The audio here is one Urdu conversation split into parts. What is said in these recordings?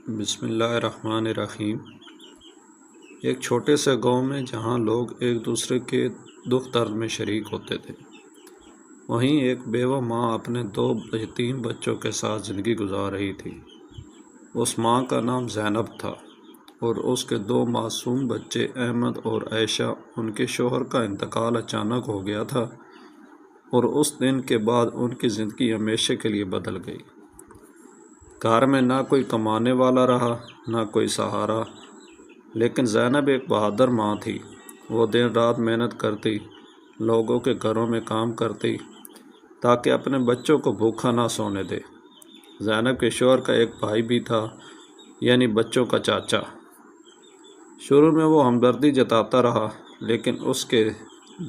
بسم اللہ الرحمن الرحیم۔ ایک چھوٹے سے گاؤں میں جہاں لوگ ایک دوسرے کے دکھ درد میں شریک ہوتے تھے، وہیں ایک بیوہ ماں اپنے 2 یتیم بچوں کے ساتھ زندگی گزار رہی تھی۔ اس ماں کا نام زینب تھا اور اس کے 2 معصوم بچے احمد اور عائشہ۔ ان کے شوہر کا انتقال اچانک ہو گیا تھا اور اس دن کے بعد ان کی زندگی ہمیشہ کے لیے بدل گئی۔ گھر میں نہ کوئی کمانے والا رہا، نہ کوئی سہارا، لیکن زینب ایک بہادر ماں تھی۔ وہ دن رات محنت کرتی، لوگوں کے گھروں میں کام کرتی تاکہ اپنے بچوں کو بھوکا نہ سونے دے۔ زینب کے شوہر کا ایک بھائی بھی تھا، یعنی بچوں کا چاچا۔ شروع میں وہ ہمدردی جتاتا رہا، لیکن اس کے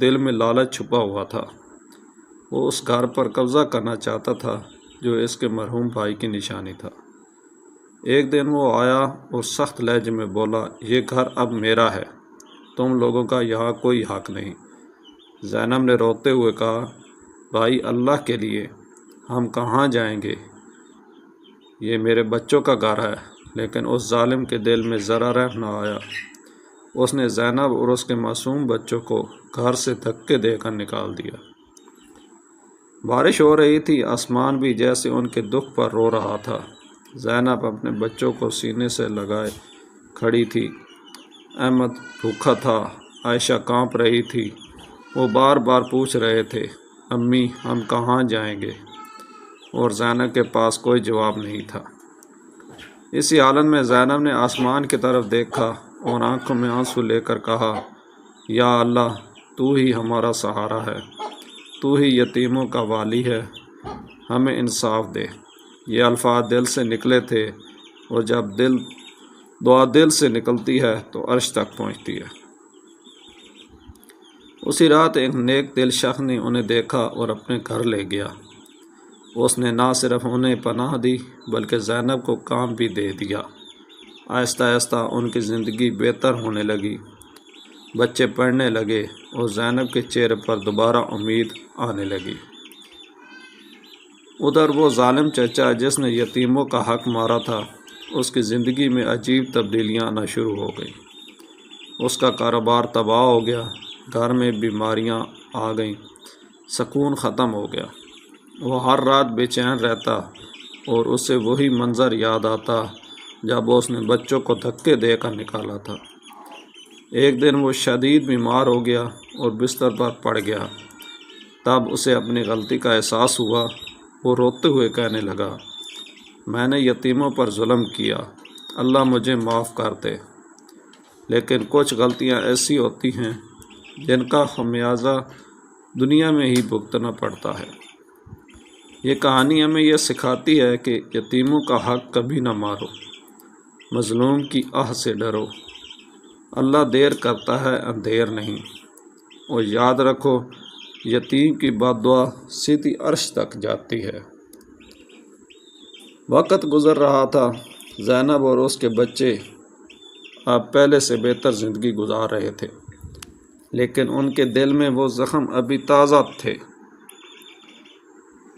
دل میں لالچ چھپا ہوا تھا۔ وہ اس گھر پر قبضہ کرنا چاہتا تھا جو اس کے مرحوم بھائی کی نشانی تھا۔ ایک دن وہ آیا اور سخت لہجے میں بولا، یہ گھر اب میرا ہے، تم لوگوں کا یہاں کوئی حق نہیں۔ زینب نے روتے ہوئے کہا، بھائی اللہ کے لیے ہم کہاں جائیں گے؟ یہ میرے بچوں کا گھر ہے۔ لیکن اس ظالم کے دل میں ذرا رحم نہ آیا۔ اس نے زینب اور اس کے معصوم بچوں کو گھر سے دھکے دے کر نکال دیا۔ بارش ہو رہی تھی، آسمان بھی جیسے ان کے دکھ پر رو رہا تھا۔ زینب اپنے بچوں کو سینے سے لگائے کھڑی تھی۔ احمد بھوکا تھا، عائشہ کانپ رہی تھی۔ وہ بار بار پوچھ رہے تھے، امی ہم کہاں جائیں گے؟ اور زینب کے پاس کوئی جواب نہیں تھا۔ اسی حالت میں زینب نے آسمان کی طرف دیکھا اور آنکھوں میں آنسو لے کر کہا، یا اللہ تو ہی ہمارا سہارا ہے، تو ہی یتیموں کا والی ہے، ہمیں انصاف دے۔ یہ الفاظ دل سے نکلے تھے، اور جب دعا دل سے نکلتی ہے تو عرش تک پہنچتی ہے۔ اسی رات ایک نیک دل شخص نے انہیں دیکھا اور اپنے گھر لے گیا۔ اس نے نہ صرف انہیں پناہ دی بلکہ زینب کو کام بھی دے دیا۔ آہستہ آہستہ ان کی زندگی بہتر ہونے لگی، بچے پڑھنے لگے اور زینب کے چہرے پر دوبارہ امید آنے لگی۔ ادھر وہ ظالم چچا جس نے یتیموں کا حق مارا تھا، اس کی زندگی میں عجیب تبدیلیاں آنا شروع ہو گئیں۔ اس کا کاروبار تباہ ہو گیا، گھر میں بیماریاں آ گئیں، سکون ختم ہو گیا۔ وہ ہر رات بے چین رہتا اور اسے وہی منظر یاد آتا جب اس نے بچوں کو دھکے دے کر نکالا تھا۔ ایک دن وہ شدید بیمار ہو گیا اور بستر پر پڑ گیا۔ تب اسے اپنی غلطی کا احساس ہوا۔ وہ روتے ہوئے کہنے لگا، میں نے یتیموں پر ظلم کیا، اللہ مجھے معاف کر دے۔ لیکن کچھ غلطیاں ایسی ہوتی ہیں جن کا خمیازہ دنیا میں ہی بھگتنا پڑتا ہے۔ یہ کہانی ہمیں یہ سکھاتی ہے کہ یتیموں کا حق کبھی نہ مارو، مظلوم کی آہ سے ڈرو، اللہ دیر کرتا ہے اندھیر نہیں۔ اور یاد رکھو، یتیم کی بد دعا سیدھی عرش تک جاتی ہے۔ وقت گزر رہا تھا، زینب اور اس کے بچے اب پہلے سے بہتر زندگی گزار رہے تھے، لیکن ان کے دل میں وہ زخم ابھی تازہ تھے۔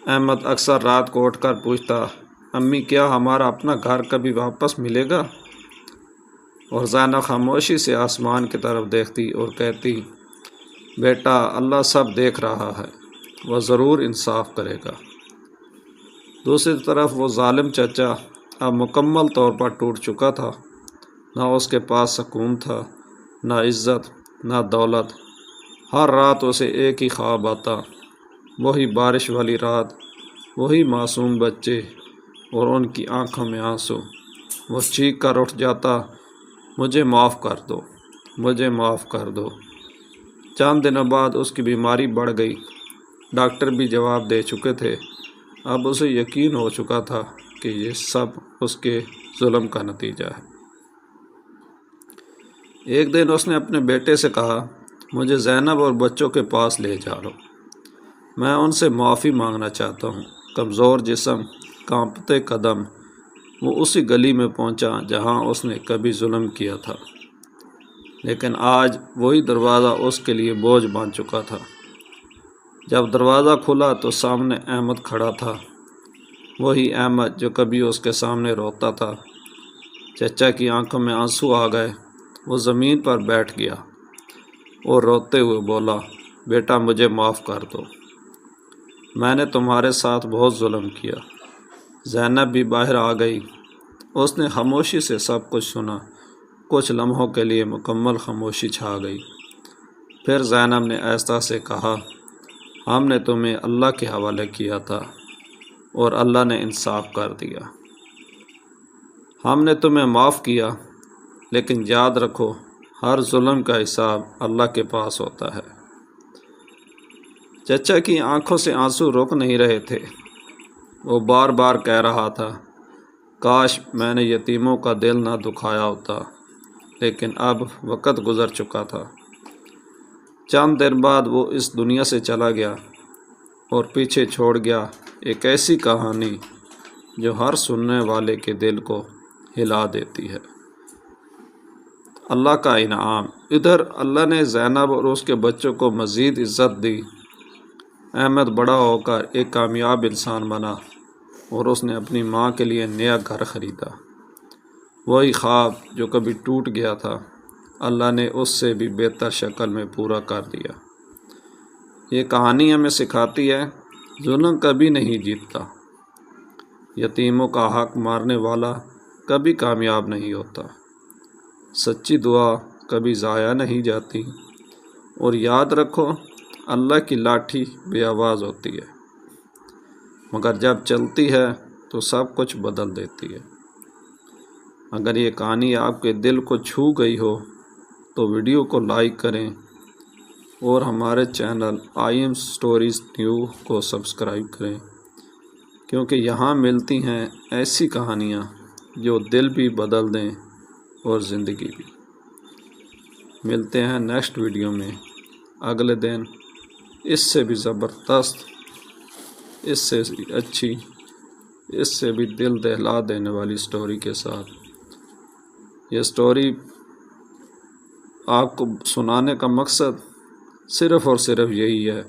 احمد اکثر رات کو اٹھ کر پوچھتا، امی کیا ہمارا اپنا گھر کبھی واپس ملے گا؟ اور زینب خاموشی سے آسمان کی طرف دیکھتی اور کہتی، بیٹا اللہ سب دیکھ رہا ہے، وہ ضرور انصاف کرے گا۔ دوسری طرف وہ ظالم چچا اب مکمل طور پر ٹوٹ چکا تھا۔ نہ اس کے پاس سکون تھا، نہ عزت، نہ دولت۔ ہر رات اسے ایک ہی خواب آتا، وہی بارش والی رات، وہی معصوم بچے اور ان کی آنکھوں میں آنسو۔ وہ چیخ کر اٹھ جاتا، مجھے معاف کر دو، مجھے معاف کر دو۔ چند دنوں بعد اس کی بیماری بڑھ گئی۔ ڈاکٹر بھی جواب دے چکے تھے۔ اب اسے یقین ہو چکا تھا کہ یہ سب اس کے ظلم کا نتیجہ ہے۔ ایک دن اس نے اپنے بیٹے سے کہا، مجھے زینب اور بچوں کے پاس لے جاؤ، میں ان سے معافی مانگنا چاہتا ہوں۔ کمزور جسم، کانپتے قدم، وہ اسی گلی میں پہنچا جہاں اس نے کبھی ظلم کیا تھا، لیکن آج وہی دروازہ اس کے لیے بوجھ بن چکا تھا۔ جب دروازہ کھلا تو سامنے احمد کھڑا تھا، وہی احمد جو کبھی اس کے سامنے روتا تھا۔ چچا کی آنکھوں میں آنسو آ گئے۔ وہ زمین پر بیٹھ گیا اور روتے ہوئے بولا، بیٹا مجھے معاف کر دو، میں نے تمہارے ساتھ بہت ظلم کیا۔ زینب بھی باہر آ گئی۔ اس نے خاموشی سے سب کچھ سنا۔ کچھ لمحوں کے لیے مکمل خاموشی چھا گئی۔ پھر زینب نے آہستہ سے کہا، ہم نے تمہیں اللہ کے حوالے کیا تھا اور اللہ نے انصاف کر دیا۔ ہم نے تمہیں معاف کیا، لیکن یاد رکھو ہر ظلم کا حساب اللہ کے پاس ہوتا ہے۔ چچا کی آنکھوں سے آنسو رک نہیں رہے تھے۔ وہ بار بار کہہ رہا تھا، کاش میں نے یتیموں کا دل نہ دکھایا ہوتا، لیکن اب وقت گزر چکا تھا۔ چند دن بعد وہ اس دنیا سے چلا گیا اور پیچھے چھوڑ گیا ایک ایسی کہانی جو ہر سننے والے کے دل کو ہلا دیتی ہے۔ اللہ کا انعام۔ ادھر اللہ نے زینب اور اس کے بچوں کو مزید عزت دی۔ احمد بڑا ہو کر ایک کامیاب انسان بنا اور اس نے اپنی ماں کے لیے نیا گھر خریدا۔ وہی خواب جو کبھی ٹوٹ گیا تھا، اللہ نے اس سے بھی بہتر شکل میں پورا کر دیا۔ یہ کہانی ہمیں سکھاتی ہے، ظلم کبھی نہیں جیتتا۔ یتیموں کا حق مارنے والا کبھی کامیاب نہیں ہوتا۔ سچی دعا کبھی ضائع نہیں جاتی۔ اور یاد رکھو، اللہ کی لاٹھی بے آواز ہوتی ہے، مگر جب چلتی ہے تو سب کچھ بدل دیتی ہے۔ اگر یہ کہانی آپ کے دل کو چھو گئی ہو تو ویڈیو کو لائک کریں اور ہمارے چینل IM Stories New کو سبسکرائب کریں، کیونکہ یہاں ملتی ہیں ایسی کہانیاں جو دل بھی بدل دیں اور زندگی بھی۔ ملتے ہیں نیکسٹ ویڈیو میں اگلے دن اس سے بھی زبردست، اس سے بھی اچھی، اس سے بھی دل دہلا دینے والی سٹوری کے ساتھ۔ یہ سٹوری آپ کو سنانے کا مقصد صرف اور صرف یہی ہے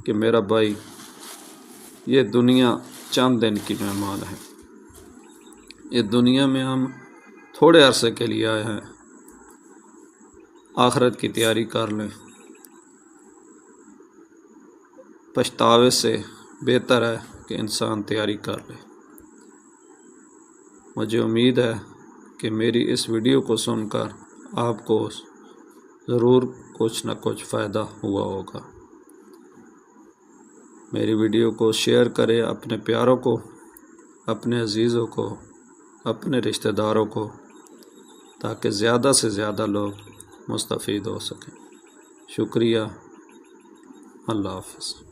کہ میرا بھائی، یہ دنیا چند دن کی مہمان ہے۔ یہ دنیا میں ہم تھوڑے عرصے کے لیے آئے ہیں۔ آخرت کی تیاری کر لیں۔ پچھتاوے سے بہتر ہے کہ انسان تیاری کر لے۔ مجھے امید ہے کہ میری اس ویڈیو کو سن کر آپ کو ضرور کچھ نہ کچھ فائدہ ہوا ہوگا۔ میری ویڈیو کو شیئر کریں اپنے پیاروں کو، اپنے عزیزوں کو، اپنے رشتہ داروں کو، تاکہ زیادہ سے زیادہ لوگ مستفید ہو سکیں۔ شکریہ۔ اللہ حافظ۔